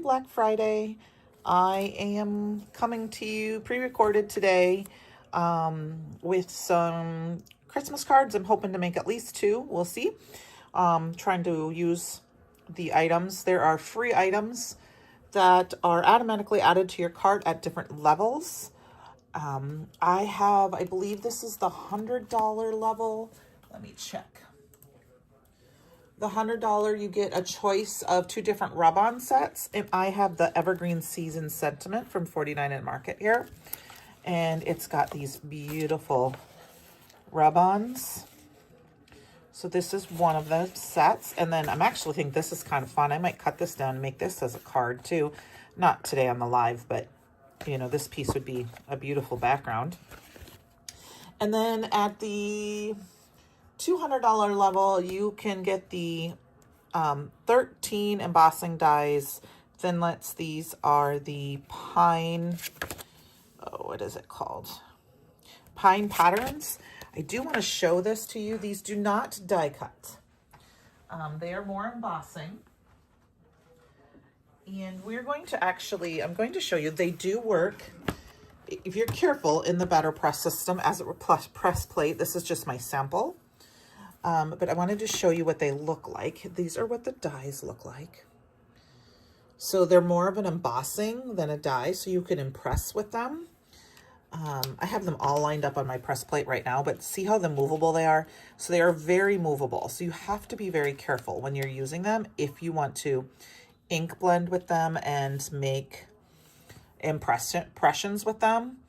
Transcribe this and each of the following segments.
Black Friday. I am coming to you pre-recorded today with some Christmas cards. I'm hoping to make at least 2. We'll see. Trying to use the items. There are free items that are automatically added to your cart at different levels. I believe this is the $100 level. Let me check. The $100, you get a choice of 2 different rub-on sets. And I have the Evergreen Season Sentiment from 49 and Market here. And it's got these beautiful rub-ons. So this is one of the sets. And then I'm actually think this is kind of fun. I might cut this down and make this as a card too. Not today on the live, but you know, this piece would be a beautiful background. And then at the $200 level, you can get the 13 embossing dies, thinlits. These are the pine, what is it called? Pine patterns. I do want to show this to you. These do not die cut. They are more embossing. And we're going to actually, I'm going to show you, they do work, if you're careful, in the batter press system as a press plate. This is just my sample. But I wanted to show you what they look like. These are what the dies look like. So they're more of an embossing than a die, so you can impress with them. I have them all lined up on my press plate right now, but see how movable they are? So they are very movable. So you have to be very careful when you're using them if you want to ink blend with them and make impressions with them,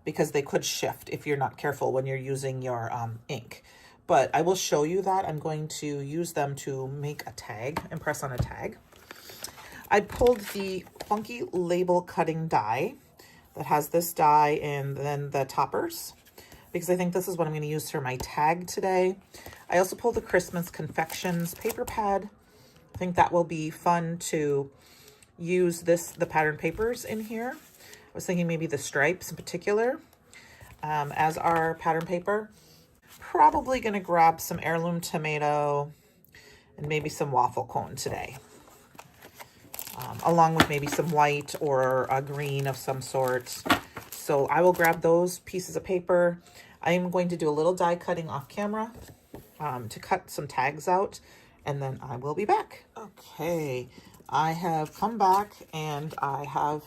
because they could shift if you're not careful when you're using your ink. But I will show you that. I'm going to use them to make a tag, impress on a tag. I pulled the Funky Label Cutting die that has this die and then the toppers, because I think this is what I'm going to use for my tag today. I also pulled the Christmas Confections paper pad. I think that will be fun to use the pattern papers in here. I was thinking maybe the stripes in particular as our pattern paper. Probably going to grab some heirloom tomato and maybe some waffle cone today, along with maybe some white or a green of some sort. So I will grab those pieces of paper. I am going to do a little die cutting off camera to cut some tags out, and then I will be back. Okay, I have come back and I have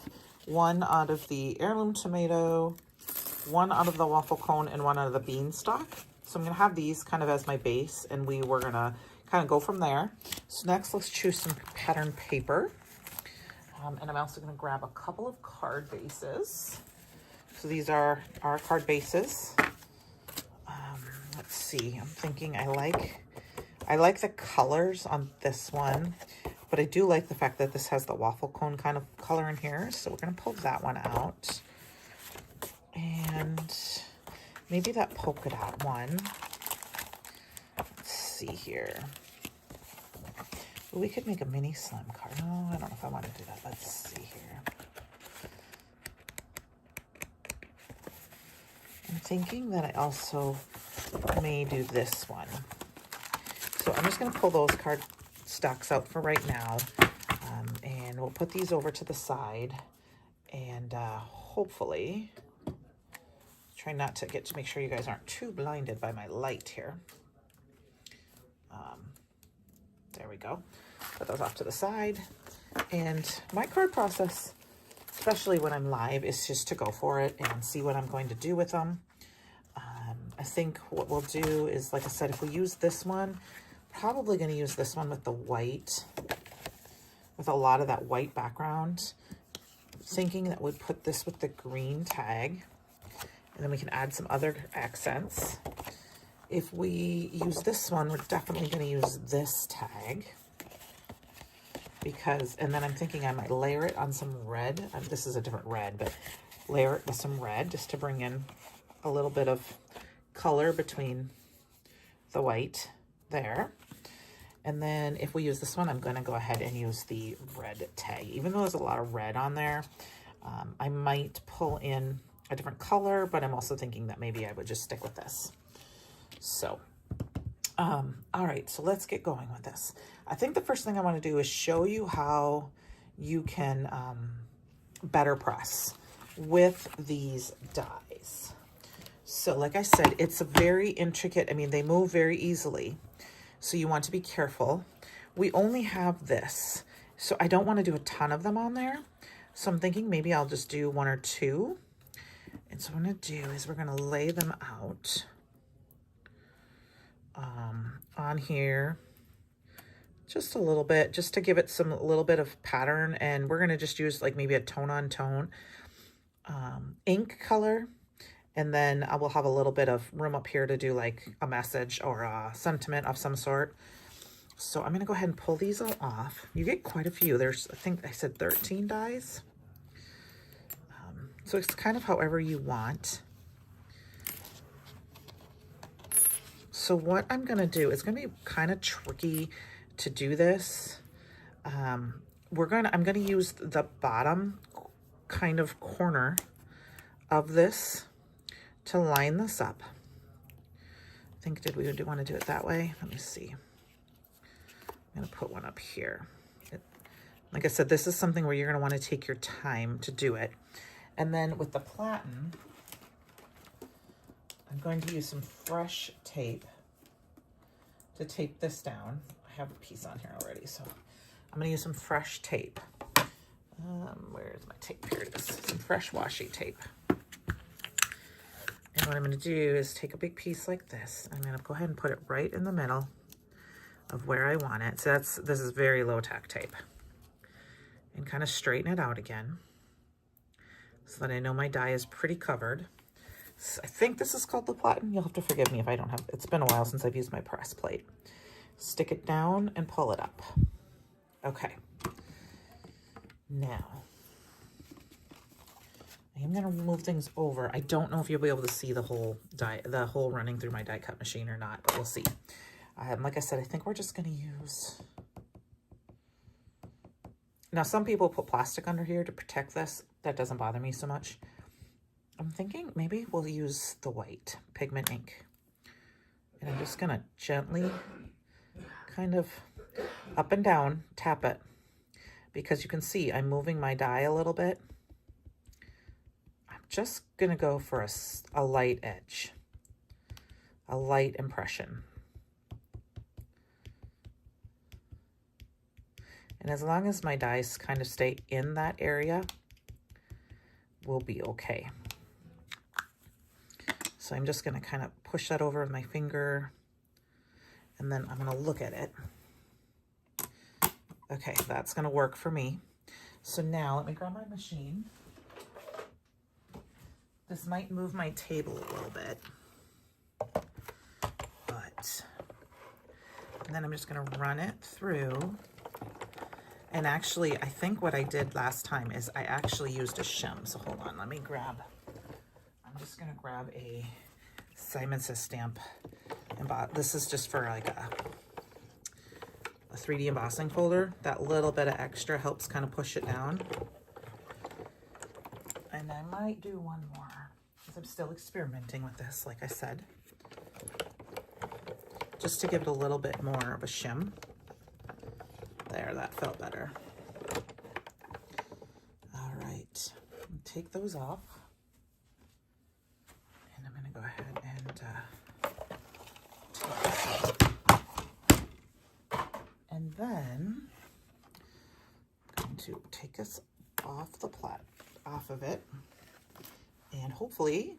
one out of the heirloom tomato, one out of the waffle cone, and one out of the beanstalk. So I'm going to have these kind of as my base, and we're going to kind of go from there. So next, let's choose some pattern paper. And I'm also going to grab a couple of card bases. So these are our card bases. Let's see. I'm thinking I like the colors on this one, but I do like the fact that this has the waffle cone kind of color in here. So we're going to pull that one out. And maybe that polka dot one. Let's see here. We could make a mini slim card. No, I don't know if I want to do that. Let's see here. I'm thinking that I also may do this one. So I'm just going to pull those card stocks out for right now. And we'll put these over to the side. And hopefully try not to make sure you guys aren't too blinded by my light here. There we go. Put those off to the side. And my card process, especially when I'm live, is just to go for it and see what I'm going to do with them. I think what we'll do is, like I said, if we use this one, probably going to use this one with the white, with a lot of that white background. Thinking that we'd put this with the green tag. And then we can add some other accents. If we use this one, we're definitely going to use this tag. And then I'm thinking I might layer it on some red. This is a different red, but layer it with some red just to bring in a little bit of color between the white there. And then if we use this one, I'm going to go ahead and use the red tag. Even though there's a lot of red on there, I might pull in a different color, but I'm also thinking that maybe I would just stick with this. So, all right, so let's get going with this. I think the first thing I want to do is show you how you can better press with these dies. So like I said, it's a very intricate, I mean, they move very easily. So you want to be careful. We only have this, so I don't want to do a ton of them on there. So I'm thinking maybe I'll just do 1 or 2. And so what I'm going to do is we're going to lay them out on here just a little bit, just to give it some little bit of pattern. And we're going to just use like maybe a tone on tone ink color. And then I will have a little bit of room up here to do like a message or a sentiment of some sort. So I'm going to go ahead and pull these all off. You get quite a few. There's, I think I said 13 dies. So it's kind of however you want. So what I'm going to do, it's going to be kind of tricky to do this. I'm going to use the bottom kind of corner of this to line this up. I think, did we want to do it that way? Let me see. I'm going to put one up here. Like I said, this is something where you're going to want to take your time to do it. And then with the platen, I'm going to use some fresh tape to tape this down. I have a piece on here already, so I'm going to use some fresh tape. Where's my tape? Here it is. Some fresh washi tape. And what I'm going to do is take a big piece like this. I'm going to go ahead and put it right in the middle of where I want it. So this is very low tack tape. And kind of straighten it out again, so that I know my die is pretty covered. I think this is called the platen. You'll have to forgive me if I don't have, it's been a while since I've used my press plate. Stick it down and pull it up. Okay. Now, I am gonna move things over. I don't know if you'll be able to see the whole die, the hole running through my die cut machine or not, but we'll see. Like I said, I think we're just gonna use, now some people put plastic under here to protect this. That doesn't bother me so much. I'm thinking maybe we'll use the white pigment ink. And I'm just gonna gently kind of up and down tap it, because you can see I'm moving my die a little bit. I'm just gonna go for a light edge, a light impression. And as long as my dies kind of stay in that area, we'll be okay. So I'm just gonna kind of push that over with my finger, and then I'm gonna look at it. Okay, that's gonna work for me. So now let me grab my machine. This might move my table a little bit, but and then I'm just gonna run it through. And actually, I think what I did last time is I actually used a shim. So hold on, let me grab, I'm just gonna grab a Simon Says stamp. This is just for like a 3D embossing folder. That little bit of extra helps kind of push it down. And I might do one more, because I'm still experimenting with this, like I said. Just to give it a little bit more of a shim. There, that felt better. All right, take those off. And I'm gonna go ahead and take this off. And then I'm going to take this off the off of it, and hopefully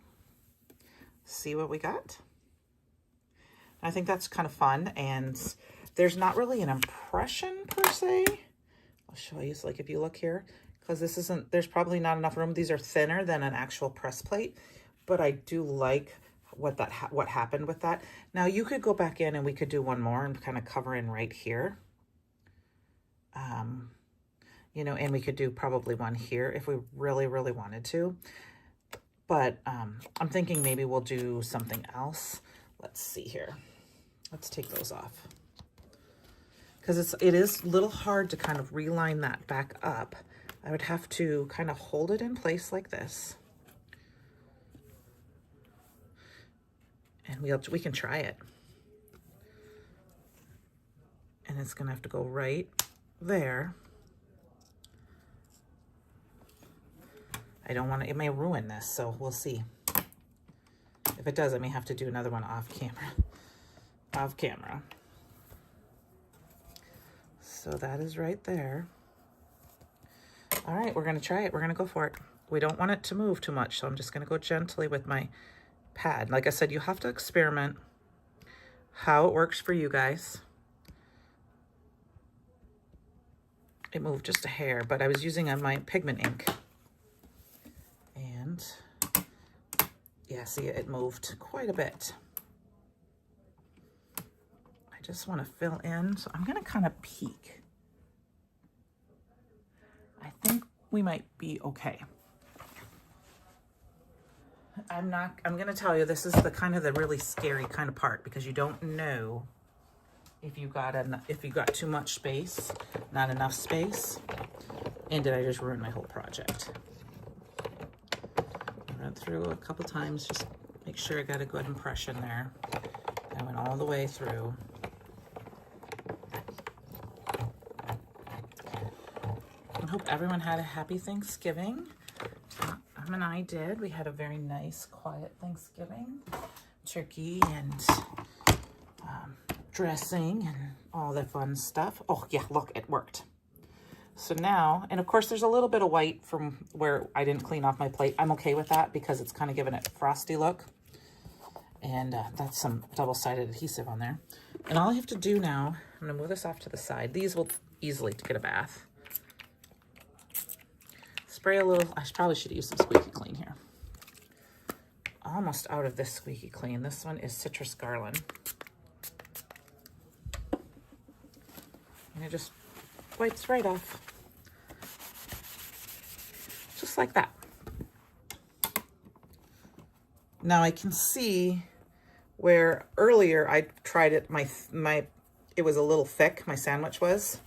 see what we got. I think that's kind of fun, and there's not really an impression per se. I'll show you, so like if you look here, because this isn't, there's probably not enough room. These are thinner than an actual press plate, but I do like what happened with that. Now you could go back in and we could do one more and kind of cover in right here. You know, and we could do probably one here if we really, really wanted to. But I'm thinking maybe we'll do something else. Let's see here. Let's take those off. Because it is a little hard to kind of reline that back up. I would have to kind of hold it in place like this. And we can try it. And it's gonna have to go right there. I don't want to, it may ruin this, so we'll see. If it does, I may have to do another one off camera. Off camera. So that is right there. All right, we're gonna try it. We're gonna go for it. We don't want it to move too much, so I'm just gonna go gently with my pad. Like I said, you have to experiment how it works for you guys. It moved just a hair, but I was using my pigment ink. And yeah, see, it moved quite a bit. I just want to fill in, so I'm gonna kind of peek. I think we might be okay. I'm gonna tell you, this is the kind of the really scary kind of part, because you don't know if you got too much space, not enough space, and did I just ruin my whole project? I went through a couple times, just make sure I got a good impression there. I went all the way through. I hope everyone had a happy Thanksgiving. Tom and I did. We had a very nice, quiet Thanksgiving. Turkey and dressing and all the fun stuff. Oh yeah, look, it worked. So now, and of course there's a little bit of white from where I didn't clean off my plate. I'm okay with that because it's kind of giving it a frosty look. And that's some double-sided adhesive on there. And all I have to do now, I'm gonna move this off to the side. These will easily get a bath. Spray a little, I probably should use some squeaky clean here. Almost out of this squeaky clean. This one is Citrus Garland. And it just wipes right off. Just like that. Now I can see where earlier I tried it, it was a little thick, my sandwich was.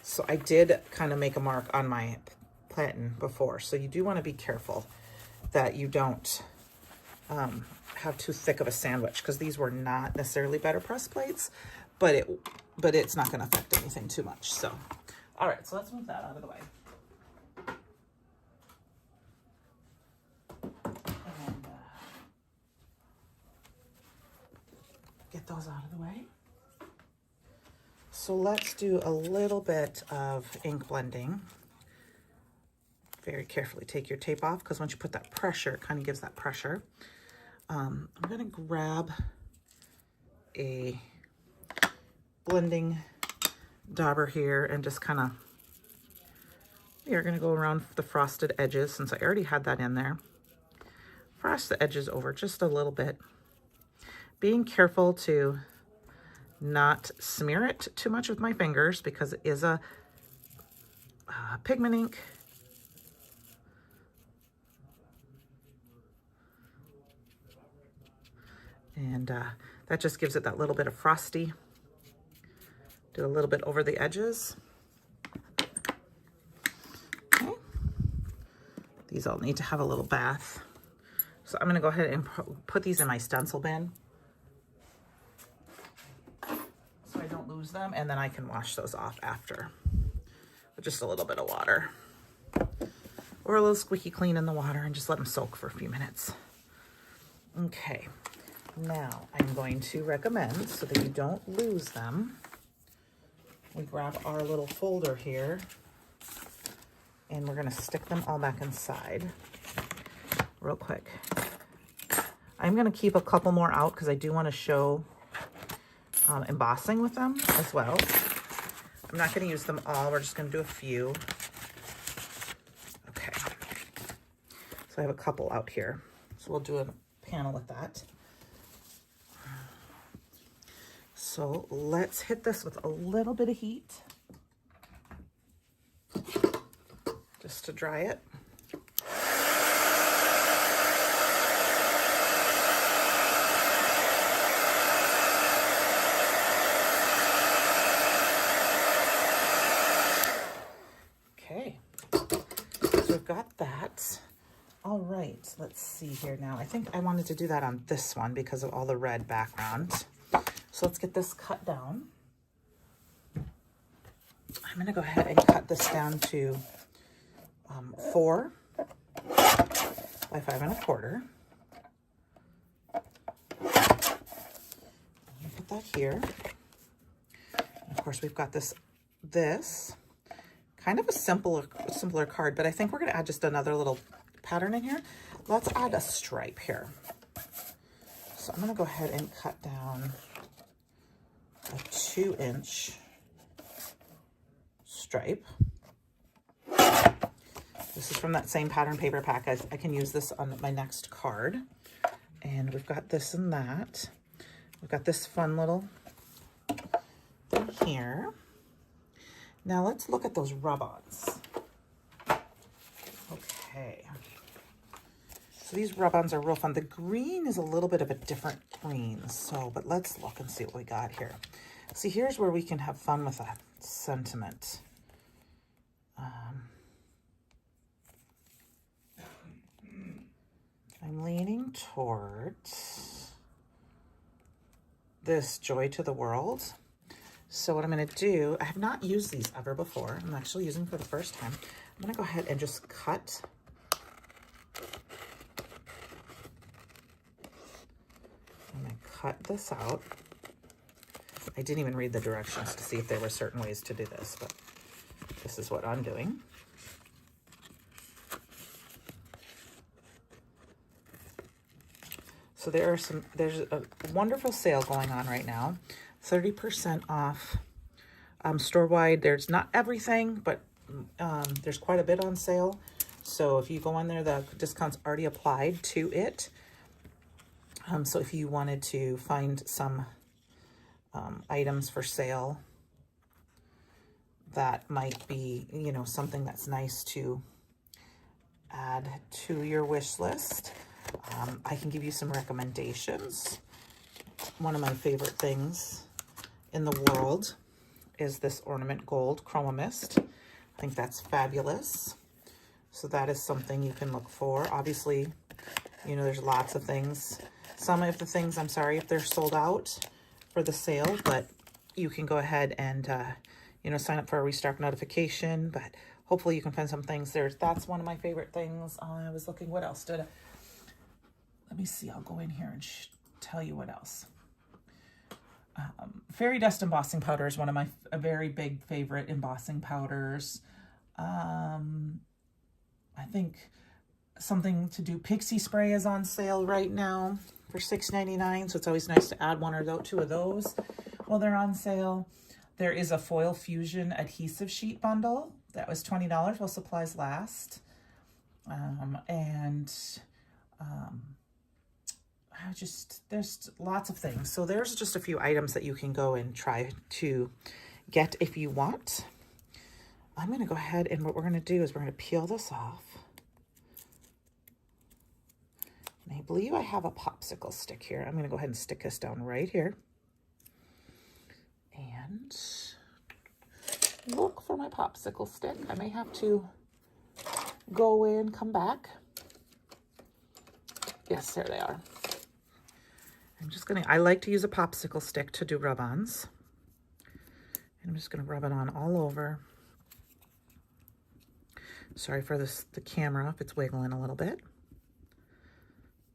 So I did kind of make a mark on my platen before. So you do want to be careful that you don't have too thick of a sandwich, because these were not necessarily better press plates, but it's not going to affect anything too much. So, all right, so let's move that out of the way. And get those out of the way. So let's do a little bit of ink blending. Very carefully take your tape off, because once you put that pressure, it kind of gives that pressure. I'm going to grab a blending dauber here and just kind of, you're going to go around the frosted edges, since I already had that in there. Frost the edges over just a little bit. Being careful to not smear it too much with my fingers, because it is a pigment ink. And that just gives it that little bit of frosty. Do a little bit over the edges. Okay. These all need to have a little bath. So I'm gonna go ahead and put these in my stencil bin, so I don't lose them, and then I can wash those off after with just a little bit of water. Or a little squeaky clean in the water, and just let them soak for a few minutes. Okay. Now, I'm going to recommend, so that you don't lose them, we grab our little folder here, and we're going to stick them all back inside real quick. I'm going to keep a couple more out, because I do want to show embossing with them as well. I'm not going to use them all. We're just going to do a few. Okay. So I have a couple out here. So we'll do a panel with that. So let's hit this with a little bit of heat, just to dry it. Okay, so we've got that. All right, let's see here now. I think I wanted to do that on this one because of all the red background. So let's get this cut down. I'm gonna go ahead and cut this down to 4. by 5 1/4. Put that here. And of course, we've got this kind of a simpler card, but I think we're going to add just another little pattern in here. Let's add a stripe here. So I'm going to go ahead and cut down a 2-inch stripe. This is from that same pattern paper pack. I can use this on my next card. And we've got this and that. We've got this fun little thing here. Now let's look at those rub-ons. Okay. So these rub-ons are real fun. The green is a little bit of a different green. But let's look and see what we got here. See, here's where we can have fun with a sentiment. I'm leaning towards this Joy to the World. So what I'm going to do, I have not used these ever before. I'm actually using them for the first time. I'm going to go ahead and just cut. I'm going to cut this out. I didn't even read the directions to see if there were certain ways to do this, but this is what I'm doing. So there's a wonderful sale going on right now. 30% off store-wide. There's not everything, but there's quite a bit on sale. So if you go on there, the discount's already applied to it. So if you wanted to find some items for sale that might be, you know, something that's nice to add to your wish list, I can give you some recommendations. One of my favorite things in the world is this Ornament Gold Chroma Mist. I think that's fabulous. So that is something you can look for. Obviously, you know, there's lots of things. Some of the things, I'm sorry if they're sold out for the sale, but you can go ahead and, you know, sign up for a restock notification, but hopefully you can find some things. That's one of my favorite things. I was looking, what else did I, let me see, I'll go in here and tell you what else. Fairy Dust embossing powder is one of my very big favorite embossing powders. I think something to do, Pixie Spray is on sale right now for $6.99, so it's always nice to add one or two of those while they're on sale. There is a Foil Fusion adhesive sheet bundle that was $20 while supplies last. There's lots of things. So there's just a few items that you can go and try to get if you want. I'm going to go ahead and what we're going to do is we're going to peel this off. And I believe I have a popsicle stick here. I'm going to go ahead and stick this down right here. And look for my popsicle stick. I may have to go in, come back. Yes, there they are. I like to use a popsicle stick to do rub-ons. And I'm just going to rub it on all over. Sorry for the camera if it's wiggling a little bit.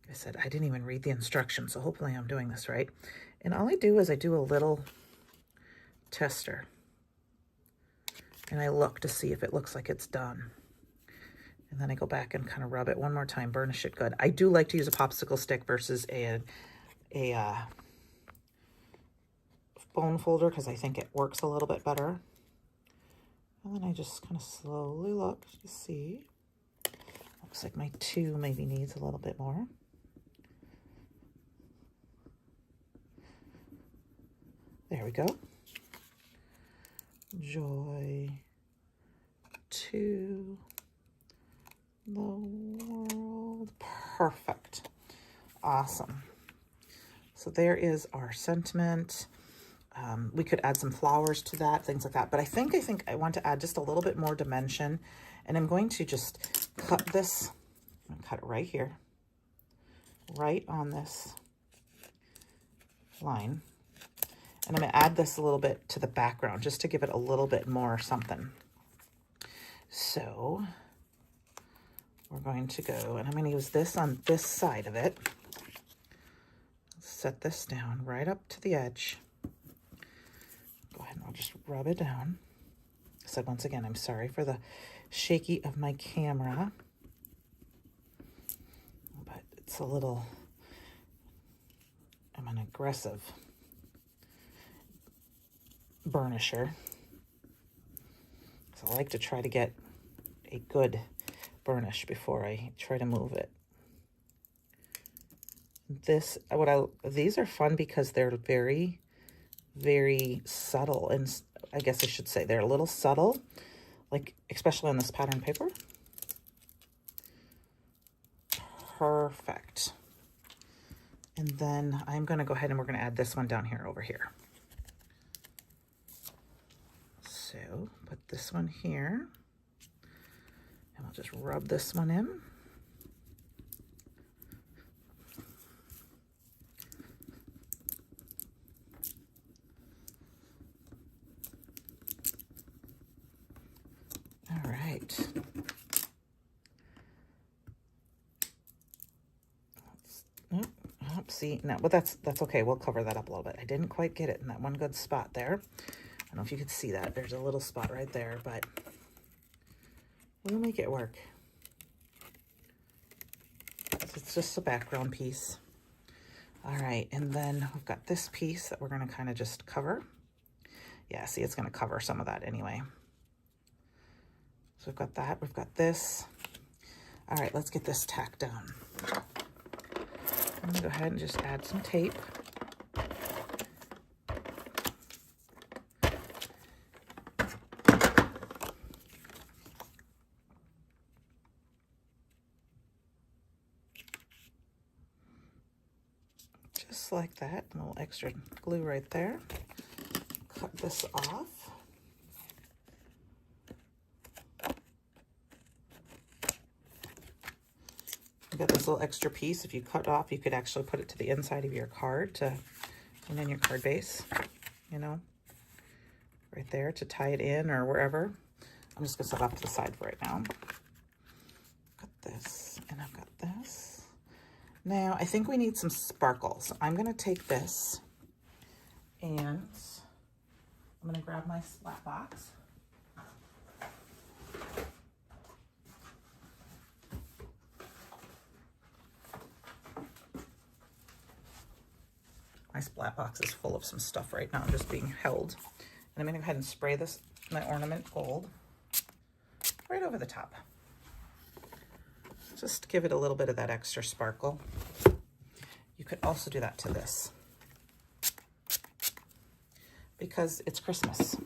Like I said, I didn't even read the instructions, so hopefully I'm doing this right. And all I do is I do a little tester. And I look to see if it looks like it's done. And then I go back and kind of rub it one more time, burnish it good. I do like to use a popsicle stick versus a bone folder because I think it works a little bit better. And then I just kind of slowly look to see. Looks like my 2 maybe needs a little bit more. There we go. Joy to the world. Perfect. Awesome. So there is our sentiment. We could add some flowers to that, things like that. But I think I want to add just a little bit more dimension. And I'm going to just cut this. I'm going to cut it right here. Right on this line. And I'm going to add this a little bit to the background just to give it a little bit more something. So we're going to go, and I'm going to use this on this side of it. Set this down right up to the edge. Go ahead and I'll just rub it down. So once again, I'm sorry for the shaky of my camera, but it's a little, I'm an aggressive burnisher. So I like to try to get a good burnish before I try to move it. These are fun because they're very, very subtle, and I guess I should say they're a little subtle, like especially on this pattern paper. Perfect. And then I'm going to go ahead and we're going to add this one down here over here. So put this one here, and I'll just rub this one in. All right. See, no, but that's okay. We'll cover that up a little bit. I didn't quite get it in that one good spot there. I don't know if you could see that. There's a little spot right there, but we'll make it work. It's just a background piece. All right, and then we've got this piece that we're going to kind of just cover. Yeah, see, it's going to cover some of that anyway. So we've got that. We've got this. All right, let's get this tacked down. I'm going to go ahead and just add some tape. Just like that. A little extra glue right there. Cut this off. You got this little extra piece. If you cut off, you could actually put it to the inside of your card and then your card base, you know, right there to tie it in or wherever. I'm just gonna set it off to the side for right now. Got this, and I've got this. Now, I think we need some sparkles. I'm gonna take this and I'm gonna grab my splat box. My splat box is full of some stuff right now, just being held. And I'm going to go ahead and spray this, my ornament gold, right over the top. Just give it a little bit of that extra sparkle. You could also do that to this, because it's Christmas. A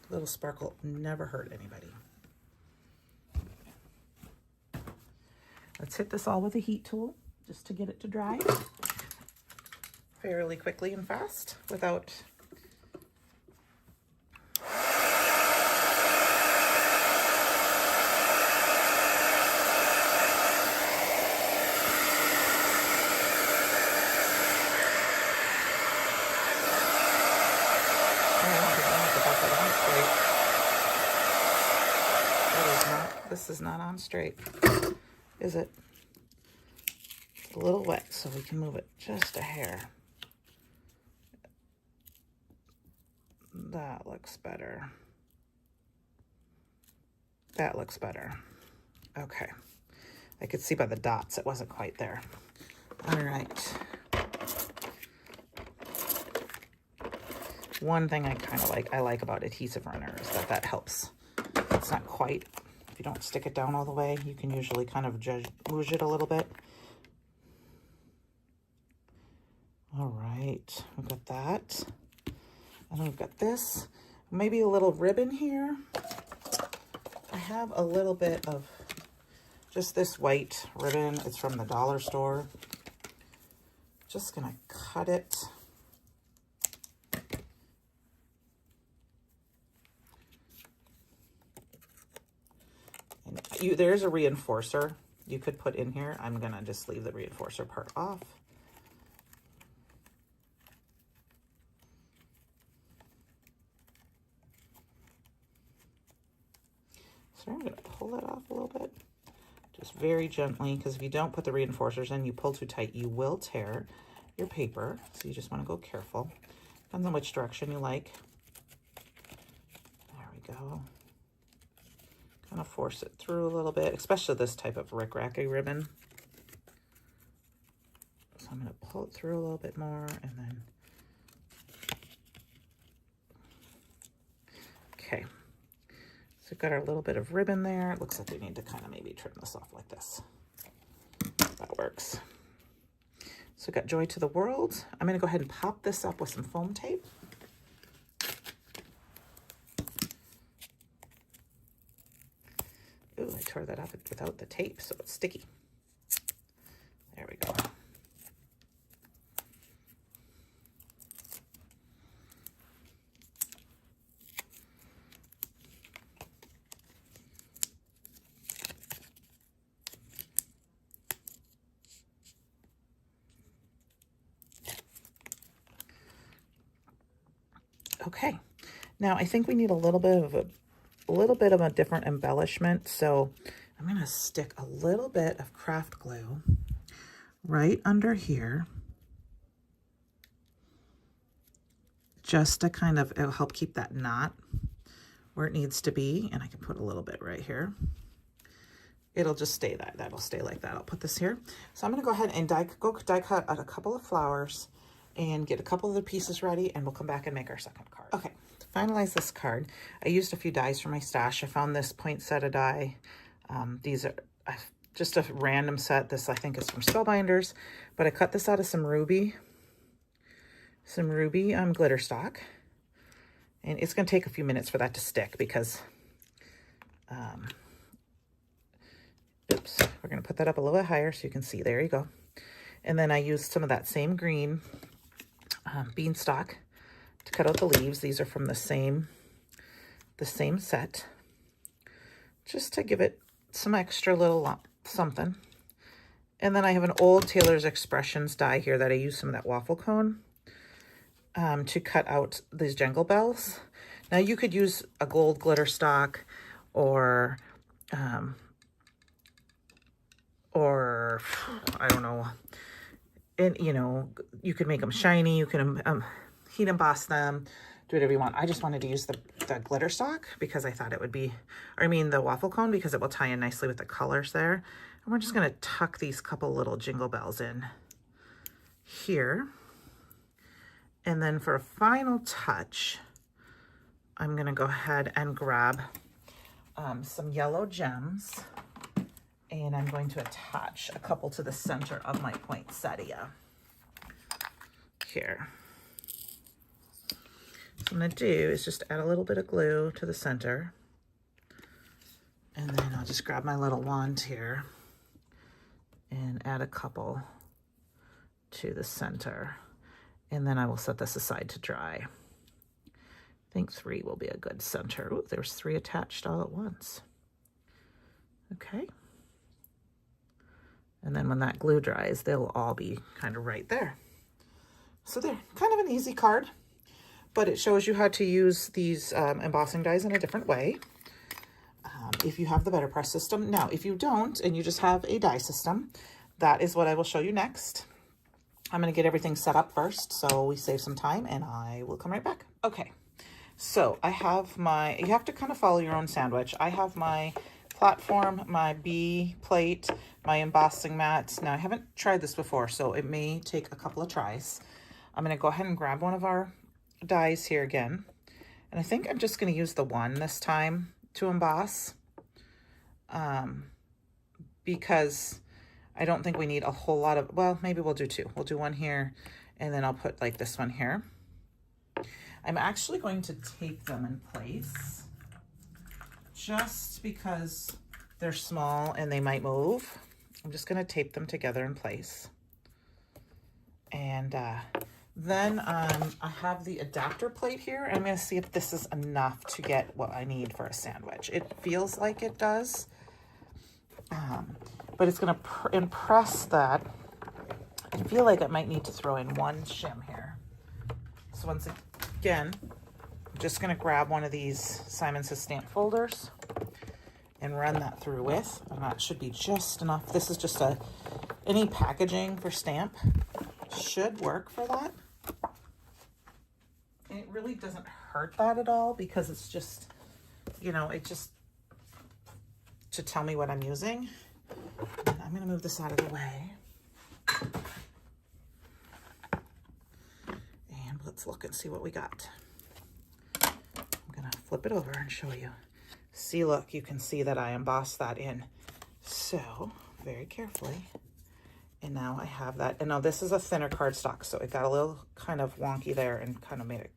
little sparkle never hurt anybody. Let's hit this all with a heat tool, just to get it to dry fairly quickly and fast without this is not on straight, is it? It's a little wet, so we can move it just a hair. That looks better. That looks better. Okay. I could see by the dots it wasn't quite there. All right. One thing I like about adhesive runner is that helps. It's not quite, if you don't stick it down all the way, you can usually kind of mouge it a little bit. All right, we've got that. And then we've got this, maybe a little ribbon here. I have a little bit of just this white ribbon. It's from the dollar store. Just gonna cut it. And there's a reinforcer you could put in here. I'm gonna just leave the reinforcer part off. So I'm going to pull that off a little bit, Just very gently, because if you don't put the reinforcers in, you pull too tight, you will tear your paper. So you just want to go careful. Depends on which direction you like. There we go. Kind of force it through a little bit, especially this type of rickracky ribbon. So I'm going to pull it through a little bit more, and then, okay. So we've got our little bit of ribbon there. It looks like we need to kind of maybe trim this off like this. That works. So we've got Joy to the World. I'm going to go ahead and pop this up with some foam tape. Ooh, I tore that up without the tape, so it's sticky. There we go. Okay, now I think we need a little bit of a different embellishment. So I'm going to stick a little bit of craft glue right under here, just to kind of, it'll help keep that knot where it needs to be. And I can put a little bit right here. It'll just stay that'll stay like that. I'll put this here. So I'm going to go ahead and die cut a couple of flowers and get a couple of the pieces ready, and we'll come back and make our second card. Okay, to finalize this card, I used a few dies from my stash. I found this poinsettia die. These are just a random set. This I think is from Spellbinders, but I cut this out of some ruby glitter stock, and it's going to take a few minutes for that to stick because, oops, we're going to put that up a little bit higher so you can see. There you go. And then I used some of that same green beanstalk to cut out the leaves. These are from the same set, just to give it some extra little something. And then I have an old Taylor's Expressions die here that I used some of that waffle cone to cut out these jingle bells. Now you could use a gold glitter stock or I don't know. And, you know, you could make them shiny. You can heat emboss them, do whatever you want. I just wanted to use the glitter stock because I thought it would be, or I mean the waffle cone, because it will tie in nicely with the colors there. And we're just going to tuck these couple little jingle bells in here. And then for a final touch, I'm going to go ahead and grab some yellow gems. And I'm going to attach a couple to the center of my poinsettia here. So what I'm going to do is just add a little bit of glue to the center. And then I'll just grab my little wand here and add a couple to the center. And then I will set this aside to dry. I think 3 will be a good center. Ooh, there's 3 attached all at once. Okay. And then when that glue dries, they'll all be kind of right there. So they're kind of an easy card, but it shows you how to use these embossing dies in a different way if you have the Better Press system. Now, if you don't, and you just have a die system, that is what I will show you next. I'm going to get everything set up first, so we save some time, and I will come right back. Okay, so I have my, you have to kind of follow your own sandwich. I have my platform, my B plate, my embossing mat. Now I haven't tried this before, so it may take a couple of tries. I'm going to go ahead and grab one of our dies here again. And I think I'm just going to use the one this time to emboss because I don't think we need a whole lot of, well, maybe we'll do 2. We'll do 1 here, and then I'll put like this one here. I'm actually going to tape them in place just because they're small and they might move. I'm just going to tape them together in place. And then I have the adapter plate here. I'm going to see if this is enough to get what I need for a sandwich. It feels like it does, but it's going to impress that. I feel like I might need to throw in 1 shim here. So once again, I'm just going to grab one of these Simon Says stamp folders, and run that through with. And that should be just enough. This is just any packaging for stamp should work for that. And it really doesn't hurt that at all because it's just, you know, it just to tell me what I'm using. And I'm going to move this out of the way. And let's look and see what we got. I'm going to flip it over and show you. See, look, you can see that I embossed that in. So, very carefully. And now I have that. And now this is a thinner cardstock, so it got a little kind of wonky there and kind of made it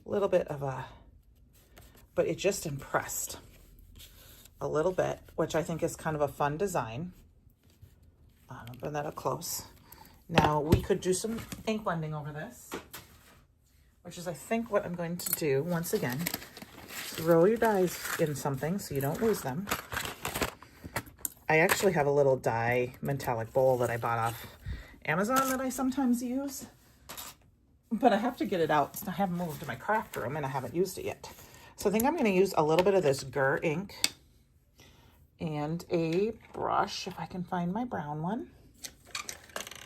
a little bit of a, but it just impressed a little bit, which I think is kind of a fun design. I'll bring that up close. Now we could do some ink blending over this, which is I think what I'm going to do. Once again, throw your dies in something so you don't lose them. I actually have a little dye metallic bowl that I bought off Amazon that I sometimes use, but I have to get it out. I haven't moved to my craft room and I haven't used it yet. So I think I'm going to use a little bit of this Gur ink and a brush, if I can find my brown one,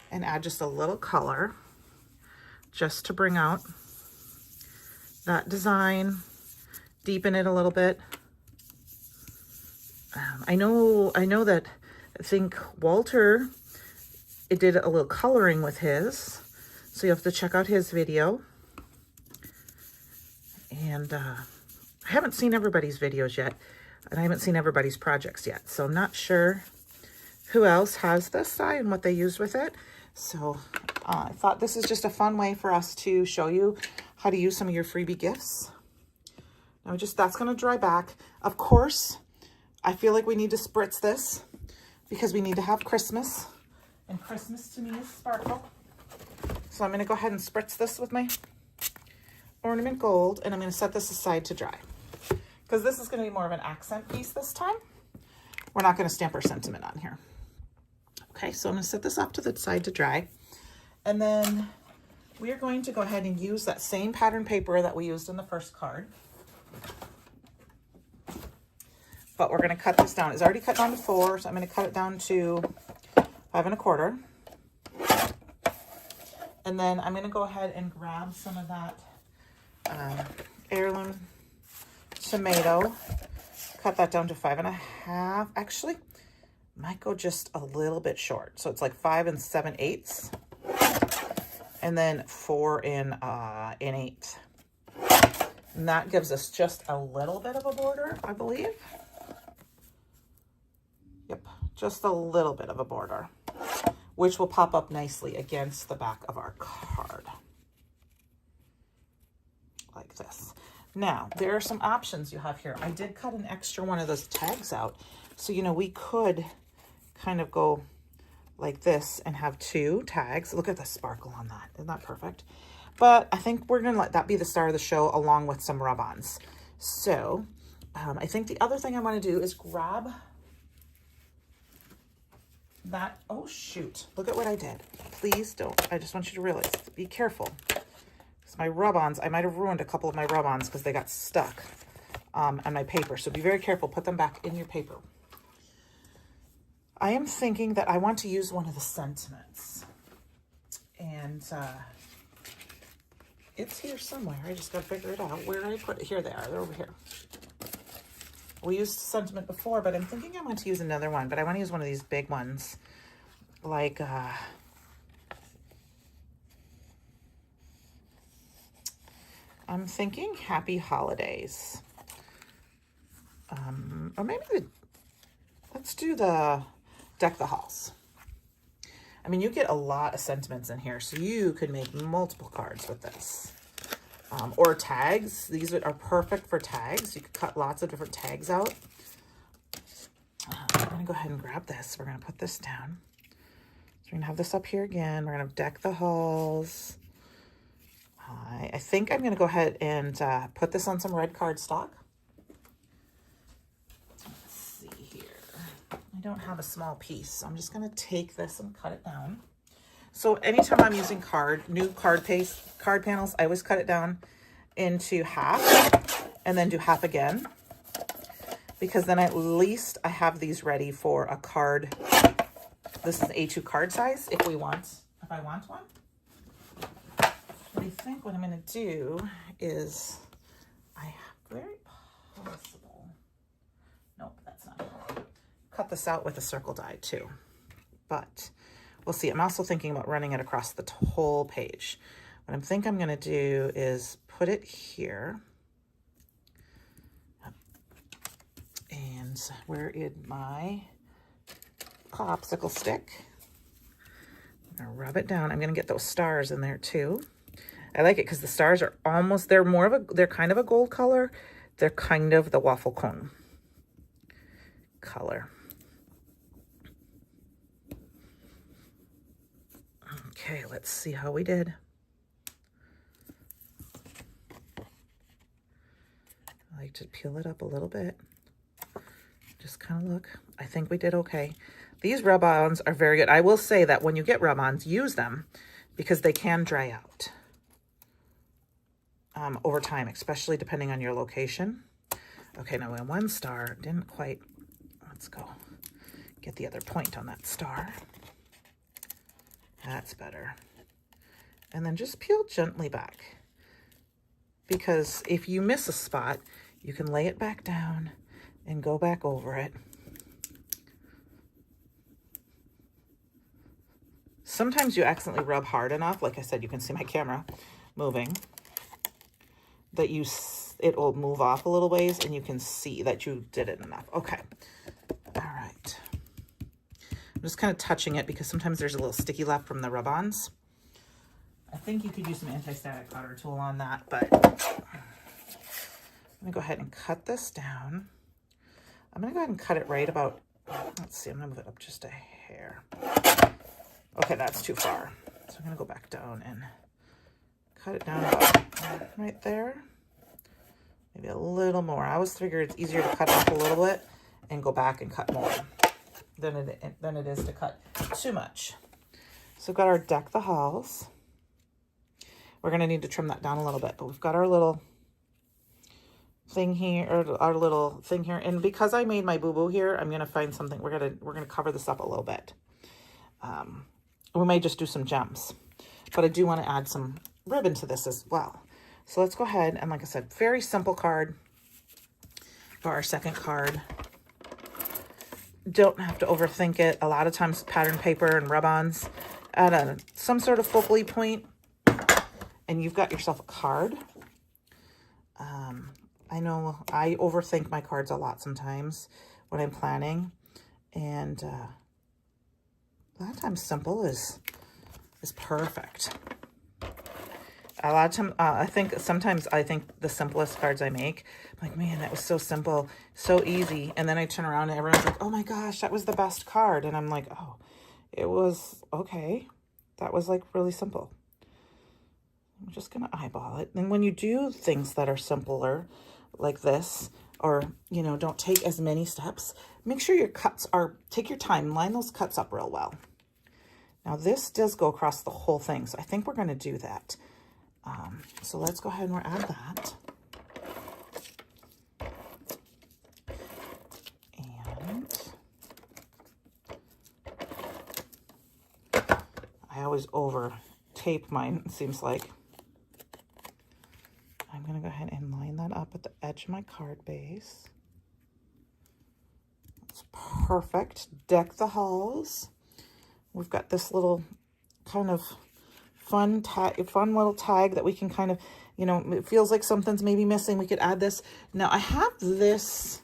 and add just a little color just to bring out that design, deepen it a little bit. I know that I think Walter, it did a little coloring with his, so you have to check out his video. And I haven't seen everybody's videos yet, and I haven't seen everybody's projects yet, so I'm not sure who else has this dye and what they use with it. So I thought this is just a fun way for us to show you how to use some of your freebie gifts. Now that's going to dry back. Of course, I feel like we need to spritz this because we need to have Christmas, and Christmas to me is sparkle. So I'm going to go ahead and spritz this with my ornament gold, and I'm going to set this aside to dry because this is going to be more of an accent piece this time. We're not going to stamp our sentiment on here. Okay, so I'm going to set this off to the side to dry, and then we are going to go ahead and use that same pattern paper that we used in the first card. But we're going to cut this down. It's already cut down to 4, so I'm going to cut it down to 5 1/4. And then I'm going to go ahead and grab some of that heirloom tomato, cut that down to 5 1/2. Actually, might go just a little bit short. So it's like 5 7/8, and then 4 1/8. And that gives us just a little bit of a border, I believe. Yep, just a little bit of a border, which will pop up nicely against the back of our card. Like this. Now, there are some options you have here. I did cut an extra one of those tags out. So, you know, we could kind of go like this and have 2 tags. Look at the sparkle on that. Isn't that perfect? But I think we're going to let that be the star of the show along with some rub-ons. So, I think the other thing I want to do is grab that. Oh, shoot. Look at what I did. Please don't. I just want you to realize, be careful. Because my rub-ons, I might have ruined a couple of my rub-ons because they got stuck on my paper. So be very careful. Put them back in your paper. I am thinking that I want to use one of the sentiments. And it's here somewhere. I just got to figure it out. Where did I put it? Here they are. They're over here. We used sentiment before, but I'm thinking I want to use another one. But I want to use one of these big ones. Like, I'm thinking Happy Holidays. Or maybe let's do the Deck the Halls. I mean, you get a lot of sentiments in here, so you could make multiple cards with this. Or tags. These are perfect for tags. You could cut lots of different tags out. I'm going to go ahead and grab this. We're going to put this down. So we're going to have this up here again. We're going to Deck the Halls. I think I'm going to go ahead and put this on some red cardstock. Let's see here. I don't have a small piece, so I'm just going to take this and cut it down. So anytime I'm using new card panels, I always cut it down into half and then do half again. because then at least I have these ready for a card. This is A2 card size if I want one. But I think what I'm going to do is, I have very possible, nope, that's not it. Cut this out with a circle die too, but we'll see. I'm also thinking about running it across the whole page. What I think I'm going to do is put it here. And where is my popsicle stick? I'm going to rub it down. I'm going to get those stars in there too. I like it because the stars are almost, they're kind of a gold color. They're kind of the waffle cone color. Okay, let's see how we did. I like to peel it up a little bit. Just kind of look. I think we did okay. These rub-ons are very good. I will say that when you get rub-ons, use them because they can dry out over time, especially depending on your location. Okay, now in one star, didn't quite, let's go get the other point on that star. That's better. And then just peel gently back, because if you miss a spot, you can lay it back down and go back over it. Sometimes you accidentally rub hard enough, like I said, you can see my camera moving, that it will move off a little ways and you can see that you did it enough. Okay. All right. I'm just kind of touching it because sometimes there's a little sticky left from the rub-ons. I think you could use some anti-static powder tool on that, but I'm gonna go ahead and cut this down. I'm gonna go ahead and cut it right about, let's see, I'm gonna move it up just a hair. Okay, that's too far. So I'm gonna go back down and cut it down about right there. Maybe a little more. I always figure it's easier to cut off a little bit and go back and cut more than it is to cut too much. So we've got our deck the halls. We're gonna need to trim that down a little bit, but we've got our little thing here, or our little thing here. And because I made my boo-boo here, I'm gonna find something. We're gonna cover this up a little bit. We may just do some gems, but I do want to add some ribbon to this as well. So let's go ahead and, like I said, very simple card for our second card. Don't have to overthink it. A lot of times pattern paper and rub-ons at some sort of focal point, and you've got yourself a card. I know I overthink my cards a lot sometimes when I'm planning, and a lot of times simple is perfect. A lot of times, I think the simplest cards I make, I'm like, man, that was so simple, so easy. And then I turn around and everyone's like, oh my gosh, that was the best card. And I'm like, oh, it was okay. That was like really simple. I'm just going to eyeball it. And when you do things that are simpler like this, or, you know, don't take as many steps, make sure your cuts take your time, line those cuts up real well. Now this does go across the whole thing, so I think we're going to do that. So let's go ahead and add that. And I always over tape mine, it seems like. I'm going to go ahead and line that up at the edge of my card base. That's perfect. Deck the halls. We've got this little kind of fun little tag that we can kind of, you know, it feels like something's maybe missing. We could add this. Now I have this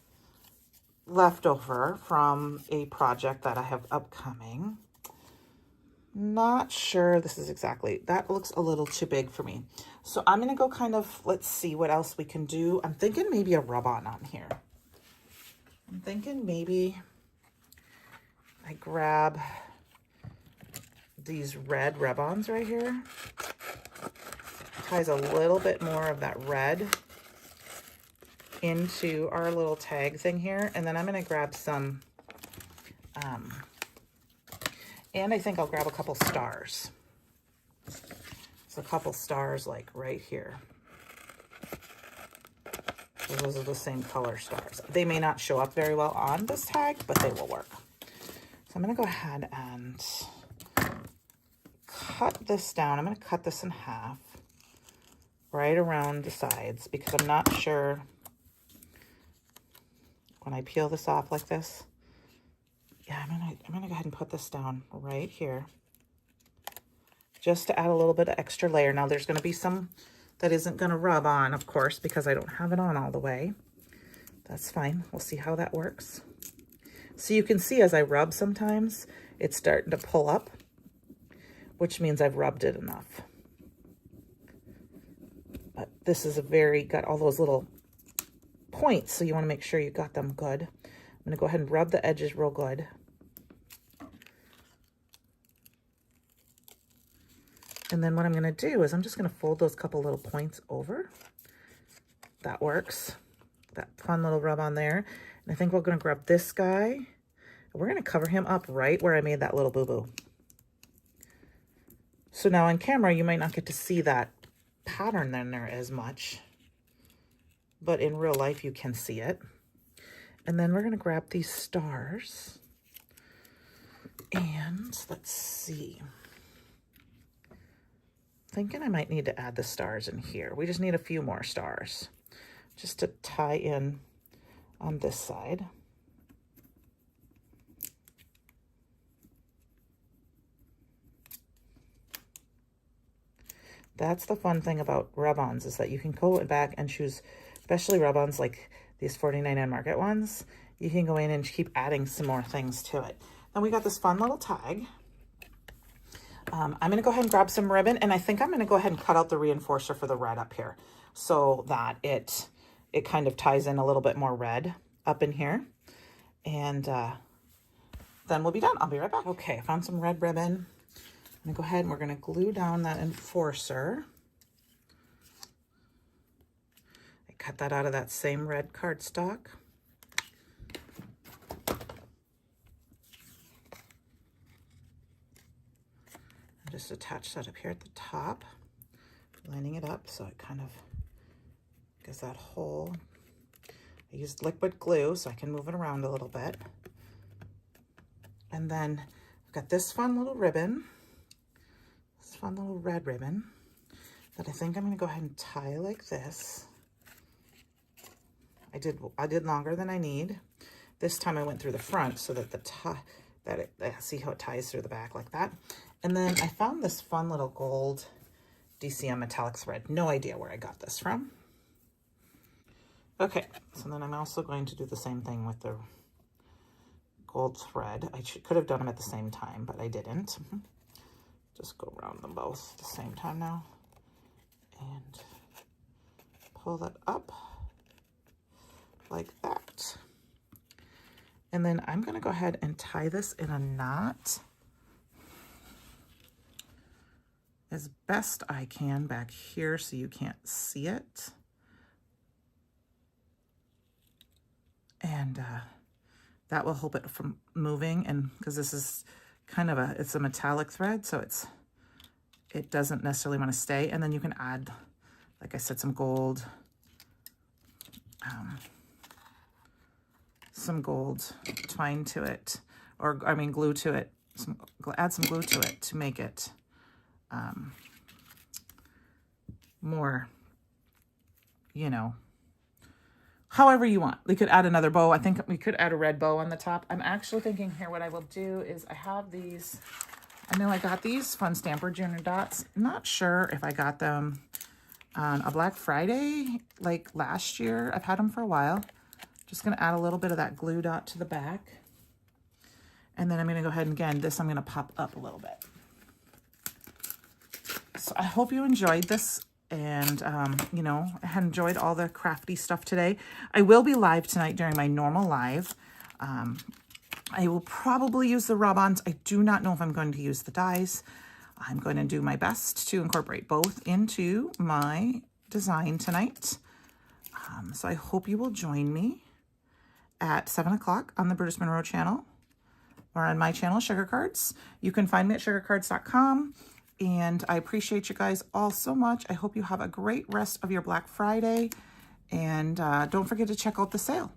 left over from a project that I have upcoming. Not sure this is exactly, that looks a little too big for me. So I'm going to go kind of, let's see what else we can do. I'm thinking maybe a rub-on on here. I'm thinking maybe I grab these red rub-ons right here. Ties a little bit more of that red into our little tag thing here. And then I'm going to grab some, and I think I'll grab a couple stars. So a couple stars like right here. So those are the same color stars. They may not show up very well on this tag, but they will work. So I'm going to go ahead and cut this down. I'm going to cut this in half right around the sides because I'm not sure when I peel this off like this. Yeah, I'm gonna go ahead and put this down right here just to add a little bit of extra layer. Now there's gonna be some that isn't gonna rub on, of course, because I don't have it on all the way. That's fine. We'll see how that works. So you can see as I rub sometimes, it's starting to pull up, which means I've rubbed it enough. But this is got all those little points, so you wanna make sure you got them good. I'm gonna go ahead and rub the edges real good. And then what I'm gonna do is I'm just gonna fold those couple little points over. That works. That fun little rub on there. And I think we're gonna grab this guy. We're gonna cover him up right where I made that little boo-boo. So now on camera, you might not get to see that pattern in there as much, but in real life, you can see it. And then we're gonna grab these stars and let's see. Thinking I might need to add the stars in here. We just need a few more stars just to tie in on this side. That's the fun thing about rub-ons is that you can go back and choose, especially rub-ons like these 49 Market ones, you can go in and keep adding some more things to it. Then we got this fun little tag. I'm going to go ahead and grab some ribbon, and I think I'm going to go ahead and cut out the reinforcer for the red up here so that it kind of ties in a little bit more red up in here. And then we'll be done. I'll be right back. Okay, I found some red ribbon. I'm going to go ahead and we're going to glue down that enforcer. I cut that out of that same red cardstock. Just attach that up here at the top, lining it up so it kind of gives that hole. I used liquid glue so I can move it around a little bit. And then I've got this fun little ribbon, this fun little red ribbon that I think I'm going to go ahead and tie like this. I did longer than I need. This time I went through the front so that see how it ties through the back like that. And then I found this fun little gold DCM metallic thread. No idea where I got this from. Okay, so then I'm also going to do the same thing with the gold thread. I could have done them at the same time, but I didn't. Just go around them both at the same time now. And pull that up like that. And then I'm going to go ahead and tie this in a knot as best I can back here so you can't see it. And that will help it from moving, and because this is kind of it's a metallic thread, so it doesn't necessarily want to stay. And then you can add, like I said, some gold twine to it, or I mean glue to it. Add some glue to it to make it more, you know, however you want. We could add another bow. I think we could add a red bow on the top. I'm actually thinking here what I will do is I have these, I know I got these Fun Stamper Junior Dots. Not sure if I got them on a Black Friday like last year. I've had them for a while. Just going to add a little bit of that glue dot to the back. And then I'm going to go ahead and again, I'm going to pop up a little bit. So I hope you enjoyed this. And, you know, I had enjoyed all the crafty stuff today. I will be live tonight during my normal live. I will probably use the rub-ons. I do not know if I'm going to use the dies. I'm going to do my best to incorporate both into my design tonight. So I hope you will join me at 7 o'clock on the Brutus Monroe channel or on my channel, Sugar Cards. You can find me at sugarcards.com. And I appreciate you guys all so much. I hope you have a great rest of your Black Friday. And don't forget to check out the sale.